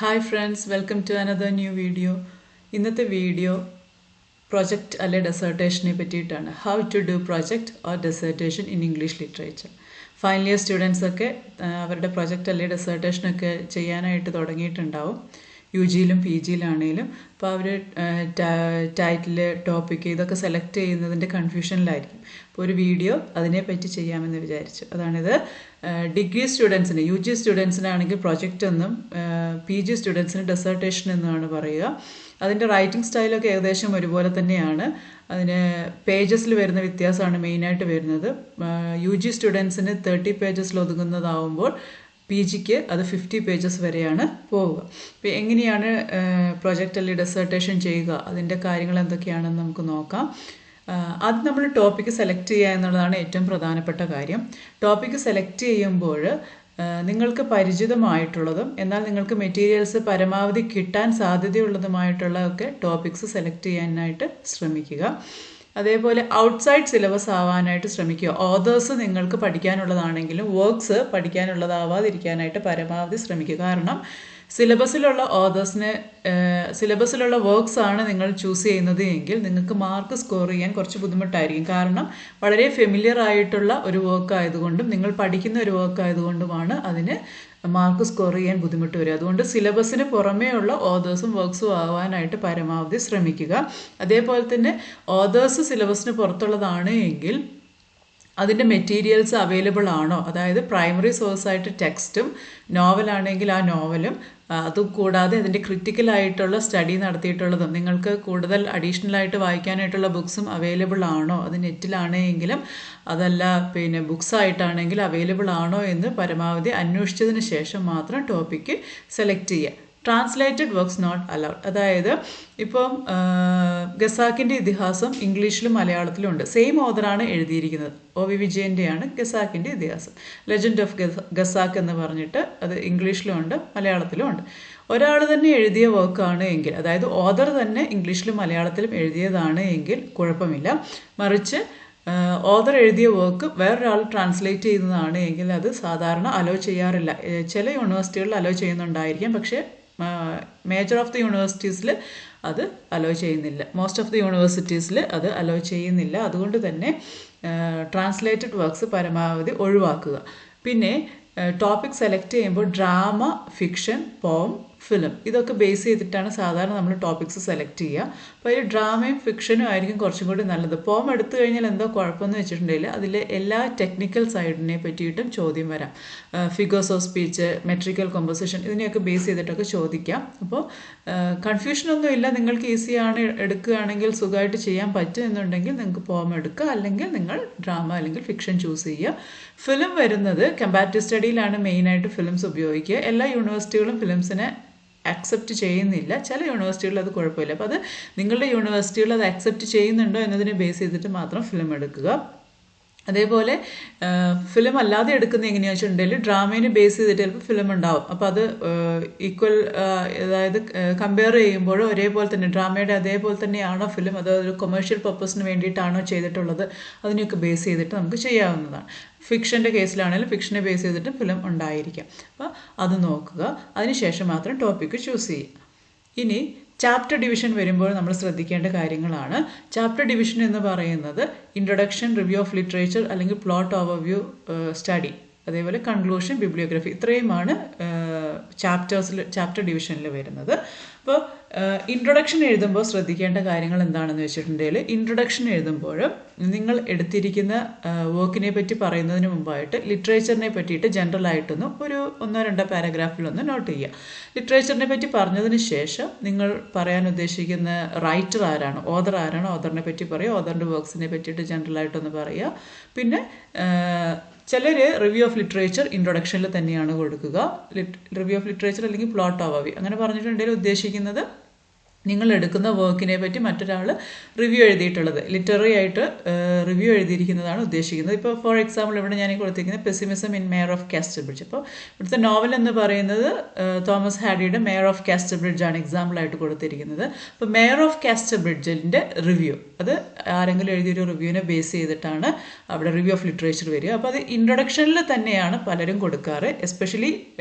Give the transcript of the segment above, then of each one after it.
Hi friends, welcome to another new video. ഇന്നത്തെ video project അല്ലെ ഡെസേർട്ടേഷനെ പറ്റിയിട്ടാണ്. How to do project or dissertation in English literature. Final year സ്റ്റുഡൻസൊക്കെ അവരുടെ project അല്ലെ ഡെസേർട്ടേഷനൊക്കെ ചെയ്യാനായിട്ട് തുടങ്ങിയിട്ടുണ്ടാവും. U ജിയിലും P ജിയിലാണെങ്കിലും. അപ്പോൾ അവർ ടൈറ്റിൽ, ടോപ്പിക്ക് ഇതൊക്കെ സെലക്ട് ചെയ്യുന്നതിൻ്റെ കൺഫ്യൂഷനിലായിരിക്കും. അപ്പോൾ ഒരു വീഡിയോ അതിനെപ്പറ്റി ചെയ്യാമെന്ന് വിചാരിച്ചു. അതാണിത്. ഡിഗ്രി സ്റ്റുഡൻസിന്, യു ജി സ്റ്റുഡൻസിനാണെങ്കിൽ പ്രൊജക്റ്റ് എന്നും പി ജി സ്റ്റുഡൻസിന് ഡെസേർട്ടേഷൻ എന്നുമാണ് പറയുക. അതിൻ്റെ റൈറ്റിംഗ് സ്റ്റൈലൊക്കെ ഏകദേശം ഒരുപോലെ തന്നെയാണ്. അതിന് പേജസിൽ വരുന്ന വ്യത്യാസമാണ് മെയിനായിട്ട് വരുന്നത്. യു ജി സ്റ്റുഡൻസിന് 30 പേജസിൽ ഒതുങ്ങുന്നതാവുമ്പോൾ പി ജിക്ക് അത് 50 പേജസ് വരെയാണ് പോവുക. അപ്പോൾ എങ്ങനെയാണ് പ്രൊജക്റ്റ് അല്ലെങ്കിൽ ഡെസേർട്ടേഷൻ ചെയ്യുക, അതിൻ്റെ കാര്യങ്ങൾ എന്തൊക്കെയാണെന്ന് നമുക്ക് നോക്കാം. അത് നമ്മൾ ടോപ്പിക്ക് സെലക്ട് ചെയ്യുക എന്നുള്ളതാണ് ഏറ്റവും പ്രധാനപ്പെട്ട കാര്യം. ടോപ്പിക്ക് സെലക്ട് ചെയ്യുമ്പോൾ നിങ്ങൾക്ക് പരിചിതമായിട്ടുള്ളതും എന്നാൽ നിങ്ങൾക്ക് മെറ്റീരിയൽസ് പരമാവധി കിട്ടാൻ സാധ്യതയുള്ളതുമായിട്ടുള്ളതൊക്കെ ടോപ്പിക്സ് സെലക്ട് ചെയ്യാനായിട്ട് ശ്രമിക്കുക. അതേപോലെ ഔട്ട്സൈഡ് സിലബസ് ആവാനായിട്ട് ശ്രമിക്കുക. ഓതേഴ്സ് നിങ്ങൾക്ക് പഠിക്കാനുള്ളതാണെങ്കിലും വർക്ക്സ് പഠിക്കാനുള്ളതാവാതിരിക്കാനായിട്ട് പരമാവധി ശ്രമിക്കുക. കാരണം സിലബസിലുള്ള സിലബസിലുള്ള വർക്ക്സ് ആണ് നിങ്ങൾ ചൂസ് ചെയ്യുന്നത് എങ്കിൽ നിങ്ങൾക്ക് മാർക്ക് സ്കോർ ചെയ്യാൻ കുറച്ച് ബുദ്ധിമുട്ടായിരിക്കും. കാരണം വളരെ ഫെമിലിയർ ആയിട്ടുള്ള ഒരു വർക്ക് ആയതുകൊണ്ടും നിങ്ങൾ പഠിക്കുന്ന ഒരു വർക്ക് ആയതുകൊണ്ടുമാണ് അതിന് മാർക്ക് സ്കോർ ചെയ്യാൻ ബുദ്ധിമുട്ട് വരിക. അതുകൊണ്ട് സിലബസിന് പുറമേയുള്ള ഓതേഴ്സും വർക്ക്സും ആവാനായിട്ട് പരമാവധി ശ്രമിക്കുക. അതേപോലെ തന്നെ ഓതേഴ്സ് സിലബസിന് പുറത്തുള്ളതാണ് എങ്കിൽ അതിൻ്റെ മെറ്റീരിയൽസ് അവൈലബിൾ ആണോ, അതായത് പ്രൈമറി സോഴ്സായിട്ട് ടെക്സ്റ്റും നോവലാണെങ്കിൽ ആ നോവലും അതുകൂടാതെ അതിൻ്റെ ക്രിറ്റിക്കലായിട്ടുള്ള സ്റ്റഡി നടത്തിയിട്ടുള്ളതും നിങ്ങൾക്ക് കൂടുതൽ അഡീഷണലായിട്ട് വായിക്കാനായിട്ടുള്ള ബുക്സും അവൈലബിൾ ആണോ, അത് നെറ്റിലാണെങ്കിലും അതല്ല ബുക്സ് ആയിട്ടാണെങ്കിൽ അവൈലബിൾ ആണോ എന്ന് പരമാവധി അന്വേഷിച്ചതിന് ശേഷം മാത്രം ടോപ്പിക്ക് സെലക്ട് ചെയ്യുക. Translated works not allowed. അതായത് ഇപ്പം ഖസാക്കിൻ്റെ ഇതിഹാസം ഇംഗ്ലീഷിലും മലയാളത്തിലും ഉണ്ട്. സെയിം ഓതറാണ് എഴുതിയിരിക്കുന്നത്. OV വിജയൻ്റെയാണ് ഖസാക്കിൻ്റെ ഇതിഹാസം. ലെജൻഡ് ഓഫ് ഖസാക്ക് എന്ന് പറഞ്ഞിട്ട് അത് ഇംഗ്ലീഷിലും ഉണ്ട് മലയാളത്തിലും ഉണ്ട്. ഒരാൾ തന്നെ എഴുതിയ വർക്കാണ് എങ്കിൽ, അതായത് ഓതർ തന്നെ ഇംഗ്ലീഷിലും മലയാളത്തിലും എഴുതിയതാണ് എങ്കിൽ കുഴപ്പമില്ല. മറിച്ച് ഓതർ എഴുതിയ വർക്ക് വേറൊരാൾ ട്രാൻസ്ലേറ്റ് ചെയ്യുന്നതാണ് എങ്കിൽ അത് സാധാരണ അലോ ചെയ്യാറില്ല. ചില യൂണിവേഴ്സിറ്റികളിൽ അലോ ചെയ്യുന്നുണ്ടായിരിക്കാം, പക്ഷേ മേജർ ഓഫ് ദി യൂണിവേഴ്സിറ്റീസിൽ അത് അലോ ചെയ്യുന്നില്ല. മോസ്റ്റ് ഓഫ് ദി യൂണിവേഴ്സിറ്റീസിൽ അത് അലോ ചെയ്യുന്നില്ല. അതുകൊണ്ട് തന്നെ ട്രാൻസ്ലേറ്റഡ് വർക്ക്സ് പരമാവധി ഒഴിവാക്കുക. പിന്നെ ടോപ്പിക് സെലക്ട് ചെയ്യുമ്പോൾ ഡ്രാമ, ഫിക്ഷൻ, പോം, ഫിലിം ഇതൊക്കെ ബേസ് ചെയ്തിട്ടാണ് സാധാരണ നമ്മൾ ടോപ്പിക്സ് സെലക്ട് ചെയ്യുക. അപ്പോൾ അതിൽ ഡ്രാമയും ഫിക്ഷനും ആയിരിക്കും കുറച്ചും കൂടി നല്ലത്. പോം എടുത്തു കഴിഞ്ഞാൽ എന്തോ കുഴപ്പമെന്ന് വെച്ചിട്ടുണ്ടെങ്കിൽ അതിലെ എല്ലാ ടെക്നിക്കൽ സൈഡിനെ പറ്റിയിട്ടും ചോദ്യം വരാം. Figures of speech, metrical composition ഇതിനെയൊക്കെ ബേസ് ചെയ്തിട്ടൊക്കെ ചോദിക്കാം. അപ്പോൾ കൺഫ്യൂഷനൊന്നും ഇല്ല. നിങ്ങൾക്ക് ഈസിയാണ്, എടുക്കുകയാണെങ്കിൽ സുഖമായിട്ട് ചെയ്യാൻ പറ്റും എന്നുണ്ടെങ്കിൽ നിങ്ങൾക്ക് പോം എടുക്കുക, അല്ലെങ്കിൽ നിങ്ങൾ ഡ്രാമ അല്ലെങ്കിൽ ഫിക്ഷൻ ചൂസ് ചെയ്യുക. ഫിലിം വരുന്നത് കമ്പാരിറ്റീവ് സ്റ്റഡിയിലാണ് മെയിനായിട്ട് ഫിലിംസ് ഉപയോഗിക്കുക. എല്ലാ യൂണിവേഴ്സിറ്റികളും ഫിലിംസിനെ അക്സെപ്റ്റ് ചെയ്യുന്നില്ല. ചില യൂണിവേഴ്സിറ്റികളിൽ അത് കുഴപ്പമില്ല. അപ്പോൾ അത് നിങ്ങളുടെ യൂണിവേഴ്സിറ്റികൾ അത് അക്സെപ്റ്റ് ചെയ്യുന്നുണ്ടോ എന്നതിനെ ബേസ് ചെയ്തിട്ട് മാത്രം ഫിലിം എടുക്കുക. അതേപോലെ ഫിലിം അല്ലാതെ എടുക്കുന്ന എങ്ങനെയാണെന്ന് വെച്ചിട്ടുണ്ടെങ്കിൽ ഡ്രാമേനെ ബേസ് ചെയ്തിട്ട് ചിലപ്പോൾ ഫിലിം ഉണ്ടാവും. അപ്പോൾ അത് ഈക്വൽ, അതായത് കമ്പയർ ചെയ്യുമ്പോൾ ഒരേപോലെ തന്നെ ഡ്രാമയുടെ അതേപോലെ തന്നെയാണോ ഫിലിം, അത് ഒരു കൊമേഴ്ഷ്യൽ പർപ്പസിന് വേണ്ടിയിട്ടാണോ ചെയ്തിട്ടുള്ളത്, അതിനെയൊക്കെ ബേസ് ചെയ്തിട്ട് നമുക്ക് ചെയ്യാവുന്നതാണ്. ഫിക്ഷൻ്റെ കേസിലാണെങ്കിലും ഫിക്ഷനെ ബേസ് ചെയ്തിട്ട് ഫിലിം ഉണ്ടായിരിക്കാം. അപ്പോൾ അത് നോക്കുക. അതിനുശേഷം മാത്രം ടോപ്പിക്ക് ചൂസ് ചെയ്യുക. ഇനി ചാപ്റ്റർ ഡിവിഷൻ വരുമ്പോൾ നമ്മൾ ശ്രദ്ധിക്കേണ്ട കാര്യങ്ങളാണ്. ചാപ്റ്റർ ഡിവിഷൻ എന്ന് പറയുന്നത് ഇൻട്രൊഡക്ഷൻ, റിവ്യൂ ഓഫ് ലിറ്ററേച്ചർ അല്ലെങ്കിൽ പ്ലോട്ട് ഓവർവ്യൂ, സ്റ്റഡി, അതേപോലെ കൺക്ലൂഷൻ, ബിബ്ലിയോഗ്രഫി ഇത്രയുമാണ് ചാപ്റ്റർ ഡിവിഷനിൽ വരുന്നത്. അപ്പോൾ ഇൻട്രൊഡക്ഷൻ എഴുതുമ്പോൾ ശ്രദ്ധിക്കേണ്ട കാര്യങ്ങൾ എന്താണെന്ന് വെച്ചിട്ടുണ്ടെങ്കിൽ ഇൻട്രൊഡക്ഷൻ എഴുതുമ്പോൾ നിങ്ങൾ എടുത്തിരിക്കുന്ന വർക്കിനെ പറ്റി പറയുന്നതിന് മുമ്പായിട്ട് ലിറ്ററേച്ചറിനെ പറ്റിയിട്ട് ജനറൽ ആയിട്ടൊന്ന് ഒരു 1-2 പാരഗ്രാഫിലൊന്ന് നോട്ട് ചെയ്യുക. ലിറ്ററേച്ചറിനെ പറ്റി പറഞ്ഞതിന് ശേഷം നിങ്ങൾ പറയാൻ ഉദ്ദേശിക്കുന്ന റൈറ്റർ ആരാണ്, ഓതർ ആരാണ്, ഓതറിനെ പറ്റി പറയുക. ഓതറിൻ്റെ വർക്ക്സിനെ പറ്റിയിട്ട് ജനറലായിട്ടൊന്ന് പറയുക. പിന്നെ ചിലർ റിവ്യൂ ഓഫ് ലിറ്ററേച്ചർ ഇൻട്രൊഡക്ഷനിൽ തന്നെയാണ് കൊടുക്കുക. റിവ്യൂ ഓഫ് ലിറ്ററേച്ചർ അല്ലെങ്കിൽ പ്ലോട്ട് ഓവർവ്യൂ അങ്ങനെ പറഞ്ഞിട്ടുണ്ടെങ്കിൽ ഉദ്ദേശിക്കുന്നത് നിങ്ങൾ എടുക്കുന്ന വർക്കിനെ പറ്റി മറ്റൊരാൾ റിവ്യൂ എഴുതിയിട്ടുള്ളത്, ലിറ്റററി ആയിട്ട് റിവ്യൂ എഴുതിയിരിക്കുന്നതാണ് ഉദ്ദേശിക്കുന്നത്. ഇപ്പോൾ ഫോർ എക്സാമ്പിൾ ഇവിടെ ഞാൻ കൊടുത്തിരിക്കുന്നത് പെസിമിസം ഇൻ മെയർ ഓഫ് കാസ്റ്റർബ്രിഡ്ജ്. അപ്പോൾ ഇവിടുത്തെ നോവൽ എന്ന് പറയുന്നത് തോമസ് ഹാഡിയുടെ മെയർ ഓഫ് കാസ്റ്റർബ്രിഡ്ജ് ആണ് എക്സാമ്പിളായിട്ട് കൊടുത്തിരിക്കുന്നത്. അപ്പോൾ മെയർ ഓഫ് കാസ്റ്റർബ്രിഡ്ജിൻ്റെ റിവ്യൂ, അത് ആരെങ്കിലും എഴുതിയൊരു റിവ്യൂവിനെ ബേസ് ചെയ്തിട്ടാണ് അവിടെ റിവ്യൂ ഓഫ് ലിറ്ററേച്ചർ വരിക. അപ്പോൾ അത് ഇൻട്രൊഡക്ഷനിൽ തന്നെയാണ് പലരും കൊടുക്കാറ്, എസ്പെഷ്യലി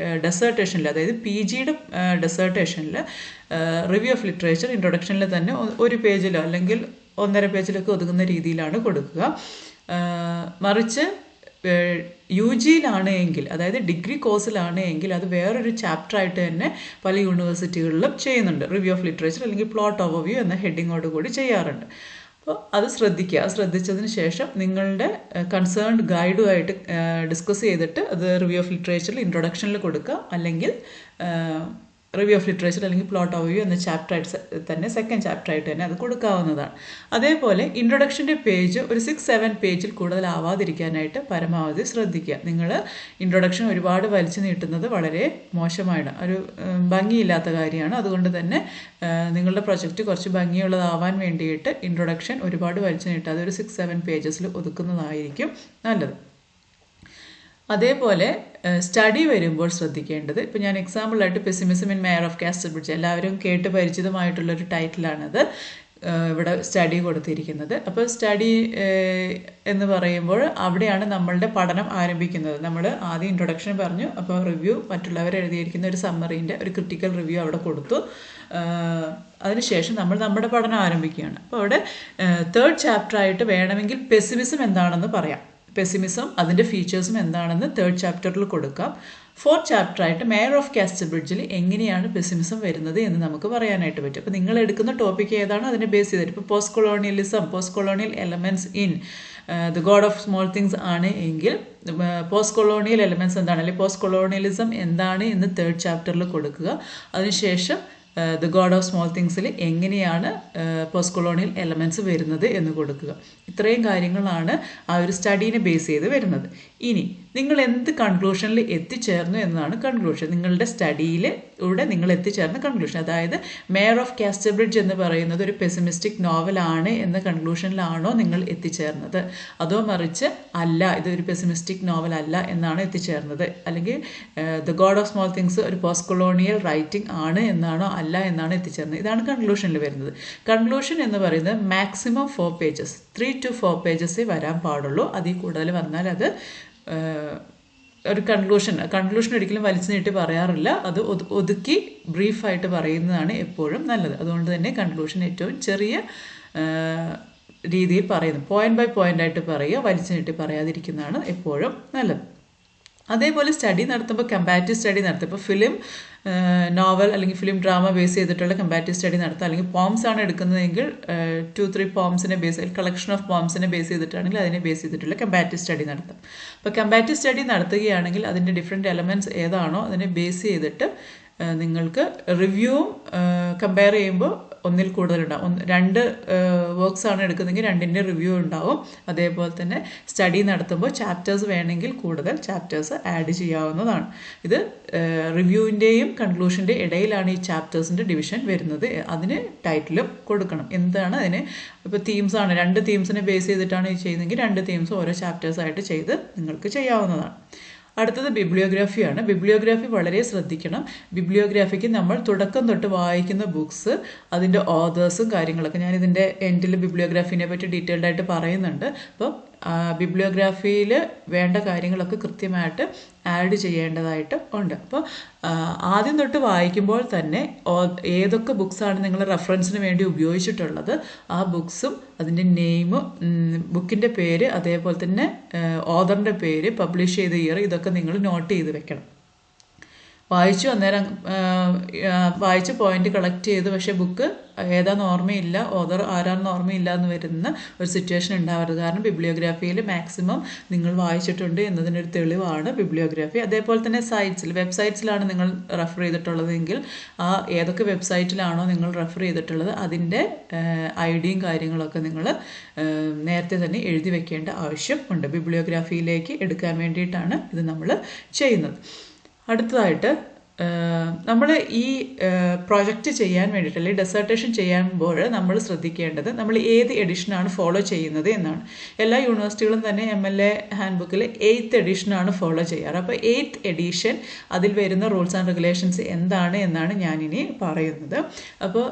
ഡെസേർട്ടേഷനിൽ, അതായത് PGയുടെ ഡെസേർട്ടേഷനിൽ റിവ്യൂ ഓഫ് ലിറ്ററേച്ചർ ഇൻട്രൊഡക്ഷനിൽ തന്നെ ഒരു പേജിലോ അല്ലെങ്കിൽ 1.5 പേജിലൊക്കെ ഒതുങ്ങുന്ന രീതിയിലാണ് കൊടുക്കുക. മറിച്ച് UGയിലാണ് എങ്കിൽ, അതായത് ഡിഗ്രി കോഴ്സിലാണ് എങ്കിൽ അത് വേറൊരു ചാപ്റ്ററായിട്ട് തന്നെ പല യൂണിവേഴ്സിറ്റികളിലും ചെയ്യുന്നുണ്ട്. റിവ്യൂ ഓഫ് ലിറ്ററേച്ചർ അല്ലെങ്കിൽ പ്ലോട്ട് ഓവർവ്യൂ എന്ന ഹെഡിങ്ങോട് കൂടി ചെയ്യാറുണ്ട്. അപ്പോൾ അത് ശ്രദ്ധിക്കുക. ശ്രദ്ധിച്ചതിന് ശേഷം നിങ്ങളുടെ കൺസേൺഡ് ഗൈഡുമായിട്ട് ഡിസ്കസ് ചെയ്തിട്ട് അത് റിവ്യൂ ഓഫ് ലിറ്ററേച്ചറിൽ ഇൻട്രൊഡക്ഷനിൽ കൊടുക്കുക, അല്ലെങ്കിൽ റിവ്യൂ ഓഫ് ലിറ്ററേച്ചർ അല്ലെങ്കിൽ പ്ലോട്ട് ഓവർവ്യൂ എന്ന ചാപ്റ്ററായിട്ട് തന്നെ സെക്കൻഡ് ചാപ്റ്ററായിട്ട് തന്നെ അത് കൊടുക്കാവുന്നതാണ്. അതേപോലെ ഇൻട്രൊഡക്ഷൻ്റെ പേജ് ഒരു 6-7 പേജിൽ കൂടുതലാവാതിരിക്കാനായിട്ട് പരമാവധി ശ്രദ്ധിക്കുക. നിങ്ങൾ ഇൻട്രൊഡക്ഷൻ ഒരുപാട് വലിച്ചു നീട്ടുന്നത് വളരെ മോശമാണ്, ഒരു ഭംഗിയില്ലാത്ത കാര്യമാണ്. അതുകൊണ്ട് തന്നെ നിങ്ങളുടെ പ്രൊജക്റ്റ് കുറച്ച് ഭംഗിയുള്ളതാവാൻ വേണ്ടിയിട്ട് ഇൻട്രൊഡക്ഷൻ ഒരുപാട് വലിച്ചു നീട്ടാതെ ഒരു 6-7 പേജസിൽ ഒതുക്കുന്നതായിരിക്കും നല്ലത്. അതേപോലെ സ്റ്റഡി വരുമ്പോൾ ശ്രദ്ധിക്കേണ്ടത്, ഇപ്പോൾ ഞാൻ എക്സാമ്പിളായിട്ട് പെസിമിസം ഇൻ മെയർ ഓഫ് കാസ്റ്റർബ്രിഡ്ജ് എല്ലാവരും കേട്ട് പരിചിതമായിട്ടുള്ളൊരു ടൈറ്റിലാണത് ഇവിടെ സ്റ്റഡി കൊടുത്തിരിക്കുന്നത്. അപ്പോൾ സ്റ്റഡി എന്ന് പറയുമ്പോൾ അവിടെയാണ് നമ്മളുടെ പഠനം ആരംഭിക്കുന്നത്. നമ്മൾ ആദ്യം ഇൻട്രൊഡക്ഷൻ പറഞ്ഞു, അപ്പോൾ റിവ്യൂ മറ്റുള്ളവർ എഴുതിയിരിക്കുന്ന ഒരു സമ്മറീൻ്റെ ഒരു ക്രിട്ടിക്കൽ റിവ്യൂ അവിടെ കൊടുത്തു. അതിനുശേഷം നമ്മൾ നമ്മുടെ പഠനം ആരംഭിക്കുകയാണ്. അപ്പോൾ അവിടെ 3rd ചാപ്റ്ററായിട്ട് വേണമെങ്കിൽ പെസിമിസം എന്താണെന്ന് പറയാം, പെസിമിസം അതിൻ്റെ ഫീച്ചേഴ്സും എന്താണെന്ന് 3rd ചാപ്റ്ററിൽ കൊടുക്കാം. 4th ചാപ്റ്ററായിട്ട് മെയർ ഓഫ് കാസ്റ്റർബ്രിഡ്ജിൽ എങ്ങനെയാണ് പെസിമിസം വരുന്നത് എന്ന് നമുക്ക് പറയാനായിട്ട് പറ്റും. അപ്പോൾ നിങ്ങൾ എടുക്കുന്ന ടോപ്പിക് ഏതാണ് അതിനെ ബേസ് ചെയ്തിട്ട്, ഇപ്പോൾ post colonial elements in the God of small things ആണ് എങ്കിൽ പോസ്റ്റ് കൊളോണിയൽ എലമെൻറ്റ്സ് എന്താണ്, അല്ലെങ്കിൽ പോസ്റ്റ് കൊളോണിയലിസം എന്താണ് എന്ന് 3rd ചാപ്റ്ററിൽ കൊടുക്കുക. അതിനുശേഷം ദ ഗോഡ് ഓഫ് സ്മോൾ തിങ്സിൽ എങ്ങനെയാണ് പോസ്റ്റ് കൊളോണിയൽ എലമെൻറ്റ്സ് വരുന്നത് എന്ന് കൊടുക്കുക. ഇത്രയും കാര്യങ്ങളാണ് ആ ഒരു സ്റ്റഡീനെ ബേസ് ചെയ്ത് വരുന്നത്. ഇനി നിങ്ങൾ എന്ത് കൺക്ലൂഷനിൽ എത്തിച്ചേർന്നു എന്നതാണ് കൺക്ലൂഷൻ. നിങ്ങളുടെ സ്റ്റഡിയിലൂടെ നിങ്ങൾ എത്തിച്ചേർന്ന കൺക്ലൂഷൻ, അതായത് മെയർ ഓഫ് കാസ്റ്റർബ്രിഡ്ജ് എന്ന് പറയുന്നത് ഒരു പെസിമിസ്റ്റിക് നോവലാണ് എന്ന കൺക്ലൂഷനിലാണോ നിങ്ങൾ എത്തിച്ചേർന്നത്, അതോ മറിച്ച് അല്ല ഇതൊരു പെസിമിസ്റ്റിക് നോവൽ അല്ല എന്നാണ് എത്തിച്ചേർന്നത്, അല്ലെങ്കിൽ the God of small things ഒരു പോസ്റ്റ് കൊളോണിയൽ റൈറ്റിംഗ് ആണ് എന്നാണോ അല്ല എന്നാണ് എത്തിച്ചേർന്നത്. ഇതാണ് കൺക്ലൂഷനിൽ വരുന്നത്. കൺക്ലൂഷൻ എന്ന് പറയുന്നത് മാക്സിമം 4 പേജസ്, 3 to 4 പേജസേ വരാൻ പാടുള്ളൂ. അതിൽ കൂടുതൽ വന്നാൽ അത് ഒരു കൺക്ലൂഷൻ ഒരിക്കലും വലിച്ചു നീട്ടി പറയാറില്ല. അത് ഒതുക്കി ബ്രീഫായിട്ട് പറയുന്നതാണ് എപ്പോഴും നല്ലത്. അതുകൊണ്ട് തന്നെ കൺക്ലൂഷൻ ഏറ്റവും ചെറിയ രീതിയിൽ പറയുന്നു, പോയിന്റ് ബൈ പോയിന്റ് ആയിട്ട് പറയുക, വലിച്ചു നീട്ടി പറയാതിരിക്കുന്നതാണ് എപ്പോഴും നല്ലത്. അതേപോലെ സ്റ്റഡി നടത്തുമ്പോൾ കമ്പാരിറ്റീവ് സ്റ്റഡി നടത്തും. ഇപ്പോൾ ഫിലിം നോവൽ അല്ലെങ്കിൽ ഫിലിം ഡ്രാമ ബേസ് ചെയ്തിട്ടുള്ള കമ്പാരിറ്റീവ് സ്റ്റഡി നടത്തുക, അല്ലെങ്കിൽ പോംസ് ആണ് എടുക്കുന്നതെങ്കിൽ 2-3 പോംസിനെ കളക്ഷൻ ഓഫ് പോംസിനെ ബേസ് ചെയ്തിട്ടാണെങ്കിൽ അതിനെ ബേസ് ചെയ്തിട്ടുള്ള കമ്പാരിറ്റീവ് സ്റ്റഡി നടത്തും. അപ്പോൾ കമ്പാരിറ്റീവ് സ്റ്റഡി നടത്തുകയാണെങ്കിൽ അതിൻ്റെ ഡിഫറെൻറ്റ് എലമെൻറ്റ്സ് ഏതാണോ അതിനെ ബേസ് ചെയ്തിട്ട് നിങ്ങൾക്ക് റിവ്യൂവും കമ്പയർ ചെയ്യുമ്പോൾ ഒന്നിൽ കൂടുതലുണ്ടാവും. 2 വർക്ക്സ് ആണ് എടുക്കുന്നതെങ്കിൽ 2ൻ്റെ റിവ്യൂ ഉണ്ടാവും. അതേപോലെ തന്നെ സ്റ്റഡി നടത്തുമ്പോൾ ചാപ്റ്റേഴ്സ് വേണമെങ്കിൽ കൂടുതൽ ചാപ്റ്റേഴ്സ് ആഡ് ചെയ്യാവുന്നതാണ്. ഇത് റിവ്യൂവിൻ്റെയും കൺക്ലൂഷൻ്റെ ഇടയിലാണ് ഈ ചാപ്റ്റേഴ്സിൻ്റെ ഡിവിഷൻ വരുന്നത്. അതിന് ടൈറ്റിലും കൊടുക്കണം. എന്താണ് അതിന്, ഇപ്പോൾ തീംസാണ്, 2 തീംസിനെ ബേസ് ചെയ്തിട്ടാണ് ഈ ചെയ്യുന്നതെങ്കിൽ 2 തീംസ് ഓരോ ചാപ്റ്റേഴ്സായിട്ട് ചെയ്ത് നിങ്ങൾക്ക് ചെയ്യാവുന്നതാണ്. അടുത്തത് ബിബ്ലിയോഗ്രാഫിയാണ്. ബിബ്ലിയോഗ്രാഫി വളരെ ശ്രദ്ധിക്കണം. ബിബ്ലിയോഗ്രാഫിക്ക് നമ്മൾ തുടക്കം തൊട്ട് വായിക്കുന്ന ബുക്സ്, അതിൻ്റെ ഓതേഴ്സും കാര്യങ്ങളൊക്കെ ഞാൻ ഇതിൻ്റെ എൻഡിൽ ബിബ്ലിയോഗ്രാഫിനെ പറ്റി ഡീറ്റെയിൽഡ് ആയിട്ട് പറയുന്നുണ്ട്. അപ്പോൾ ബിബ്ലിയോഗ്രാഫിയിൽ വേണ്ട കാര്യങ്ങളൊക്കെ കൃത്യമായിട്ട് ആഡ് ചെയ്യേണ്ടതായിട്ട് ഉണ്ട്. അപ്പോൾ ആദ്യം തൊട്ട് വായിക്കുമ്പോൾ തന്നെ ഏതൊക്കെ ബുക്സാണ് നിങ്ങൾ റെഫറൻസിന് വേണ്ടി ഉപയോഗിച്ചിട്ടുള്ളത്, ആ ബുക്സും അതിൻ്റെ നെയിമും ബുക്കിൻ്റെ പേര്, അതേപോലെ തന്നെ ഓതറിൻ്റെ പേര്, പബ്ലിഷ് ചെയ്ത ഇയർ, ഇതൊക്കെ നിങ്ങൾ നോട്ട് ചെയ്ത് വെക്കണം. വായിച്ചു അന്നേരം വായിച്ച് പോയിന്റ് കളക്ട് ചെയ്ത് പക്ഷേ ബുക്ക് ഏതാണെന്ന് ഓർമ്മയില്ല, ഓതർ ആരാണെന്ന് ഓർമ്മയില്ല എന്ന് വരുന്ന ഒരു സിറ്റുവേഷൻ ഉണ്ടാവരുത്. കാരണം ബിബ്ലിയോഗ്രാഫിയിൽ മാക്സിമം നിങ്ങൾ വായിച്ചിട്ടുണ്ട് എന്നതിനൊരു തെളിവാണ് ബിബ്ലിയോഗ്രാഫി. അതേപോലെ തന്നെ വെബ്സൈറ്റ്സിലാണ് നിങ്ങൾ റെഫർ ചെയ്തിട്ടുള്ളതെങ്കിൽ ആ ഏതൊക്കെ വെബ്സൈറ്റിലാണോ നിങ്ങൾ റെഫർ ചെയ്തിട്ടുള്ളത് അതിൻ്റെ ഐഡിയും കാര്യങ്ങളൊക്കെ നിങ്ങൾ നേരത്തെ തന്നെ എഴുതി വെക്കേണ്ട ആവശ്യം ഉണ്ട്. ബിബ്ലിയോഗ്രാഫിയിലേക്ക് എടുക്കാൻ വേണ്ടിയിട്ടാണ് ഇത് നമ്മൾ ചെയ്യുന്നത്. അടുത്തതായിട്ട് നമ്മൾ ഈ പ്രൊജക്റ്റ് ചെയ്യാൻ വേണ്ടിയിട്ട് അല്ലെങ്കിൽ ഡെസർട്ടേഷൻ ചെയ്യുമ്പോൾ നമ്മൾ ശ്രദ്ധിക്കേണ്ടത് നമ്മൾ ഏത് എഡിഷനാണ് ഫോളോ ചെയ്യുന്നത് എന്നാണ്. എല്ലാ യൂണിവേഴ്സിറ്റികളും തന്നെ MLA ഹാൻഡ് ബുക്കിൽ 8th എഡിഷനാണ് ഫോളോ ചെയ്യാറ്. അപ്പോൾ 8th എഡിഷൻ അതിൽ വരുന്ന റൂൾസ് ആൻഡ് റെഗുലേഷൻസ് എന്താണ് എന്നാണ് ഞാനിനി പറയുന്നത്. അപ്പോൾ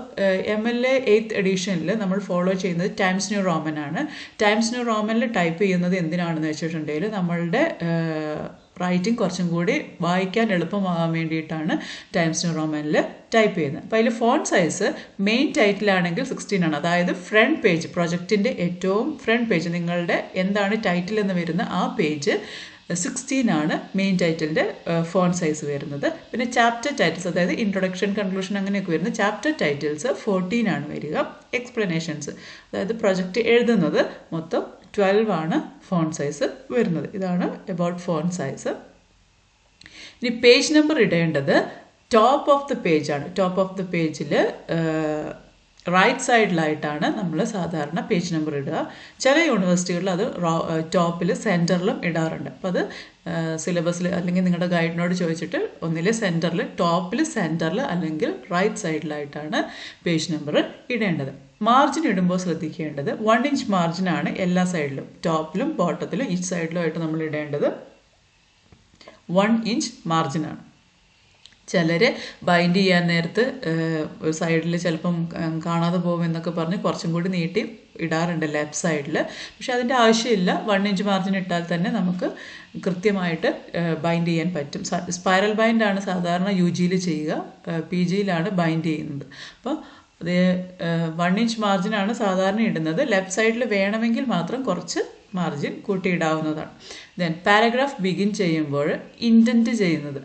MLA 8th എഡിഷനിൽ നമ്മൾ ഫോളോ ചെയ്യുന്നത് ടൈംസ് ന്യൂ റോമൻ ആണ്. ടൈംസ് ന്യൂ റോമനിൽ ടൈപ്പ് ചെയ്യുന്നത് എന്തിനാണെന്ന് വെച്ചിട്ടുണ്ടെങ്കിൽ നമ്മളുടെ റൈറ്റിംഗ് കുറച്ചും കൂടി വായിക്കാൻ എളുപ്പമാകാൻ വേണ്ടിയിട്ടാണ് ടൈംസ് ന്യൂ റോമനിൽ ടൈപ്പ് ചെയ്യുന്നത്. അപ്പോൾ അതിൽ ഫോണ്ട് സൈസ് മെയിൻ ടൈറ്റിലാണെങ്കിൽ 16 ആണ്. അതായത് ഫ്രണ്ട് പേജ്, പ്രൊജക്റ്റിൻ്റെ ഏറ്റവും ഫ്രണ്ട് പേജ്, നിങ്ങളുടെ എന്താണ് ടൈറ്റിൽ എന്ന് വരുന്ന ആ പേജ് 16 ആണ് മെയിൻ ടൈറ്റിലിൻ്റെ ഫോണ്ട് സൈസ് വരുന്നത്. പിന്നെ ചാപ്റ്റർ ടൈറ്റിൽസ്, അതായത് ഇൻട്രൊഡക്ഷൻ, കൺക്ലൂഷൻ അങ്ങനെയൊക്കെ വരുന്ന ചാപ്റ്റർ ടൈറ്റിൽസ് 14 ആണ് വരിക. എക്സ്പ്ലനേഷൻസ്, അതായത് പ്രൊജക്റ്റ് എഴുതുന്നത് മൊത്തം 12 ആണ് ഫോണ്ട് സൈസ് വരുന്നത്. ഇതാണ് അബൌട്ട് ഫോണ്ട് സൈസ്. ഇനി പേജ് നമ്പർ ഇടേണ്ടത് ടോപ്പ് ഓഫ് ദ പേജ് ആണ്. ടോപ്പ് ഓഫ് ദ പേജിൽ റൈറ്റ് സൈഡിലായിട്ടാണ് നമ്മൾ സാധാരണ പേജ് നമ്പർ ഇടുക. ചില യൂണിവേഴ്സിറ്റികളിൽ അത് ടോപ്പിൽ സെൻറ്ററിലും ഇടാറുണ്ട്. അപ്പോൾ അത് സിലബസിൽ അല്ലെങ്കിൽ നിങ്ങളുടെ ഗൈഡിനോട് ചോദിച്ചിട്ട് ഒന്നിലെ സെൻറ്ററിൽ, ടോപ്പിൽ സെൻറ്ററിൽ അല്ലെങ്കിൽ റൈറ്റ് സൈഡിലായിട്ടാണ് പേജ് നമ്പർ ഇടേണ്ടത്. മാർജിൻ ഇടുമ്പോൾ ശ്രദ്ധിക്കേണ്ടത് 1 ഇഞ്ച് മാർജിനാണ് എല്ലാ സൈഡിലും, ടോപ്പിലും ബോട്ടത്തിലും ഈച്ച് സൈഡിലുമായിട്ട് നമ്മൾ ഇടേണ്ടത് 1 ഇഞ്ച് മാർജിനാണ്. ചിലർ ബൈൻഡ് ചെയ്യാൻ നേരത്ത് സൈഡിൽ ചിലപ്പം കാണാതെ പോകുമെന്നൊക്കെ പറഞ്ഞ് കുറച്ചും കൂടി നീട്ടി ഇടാറുണ്ട് ലെഫ്റ്റ് സൈഡിൽ. പക്ഷെ അതിൻ്റെ ആവശ്യമില്ല. 1 ഇഞ്ച് മാർജിൻ ഇട്ടാൽ തന്നെ നമുക്ക് കൃത്യമായിട്ട് ബൈൻഡ് ചെയ്യാൻ പറ്റും. സ്പൈറൽ ബൈൻഡാണ് സാധാരണ UGയിൽ ചെയ്യുക, PGയിലാണ് ബൈൻഡ് ചെയ്യുന്നത്. അപ്പോൾ അത് 1 ഇഞ്ച് മാർജിനാണ് സാധാരണ ഇടുന്നത്. ലെഫ്റ്റ് സൈഡിൽ വേണമെങ്കിൽ മാത്രം കുറച്ച് മാർജിൻ കൂട്ടിയിടാവുന്നതാണ്. ദെൻ പാരഗ്രാഫ് ബിഗിൻ ചെയ്യുമ്പോൾ ഇൻഡൻറ്റ് ചെയ്യുന്നത്,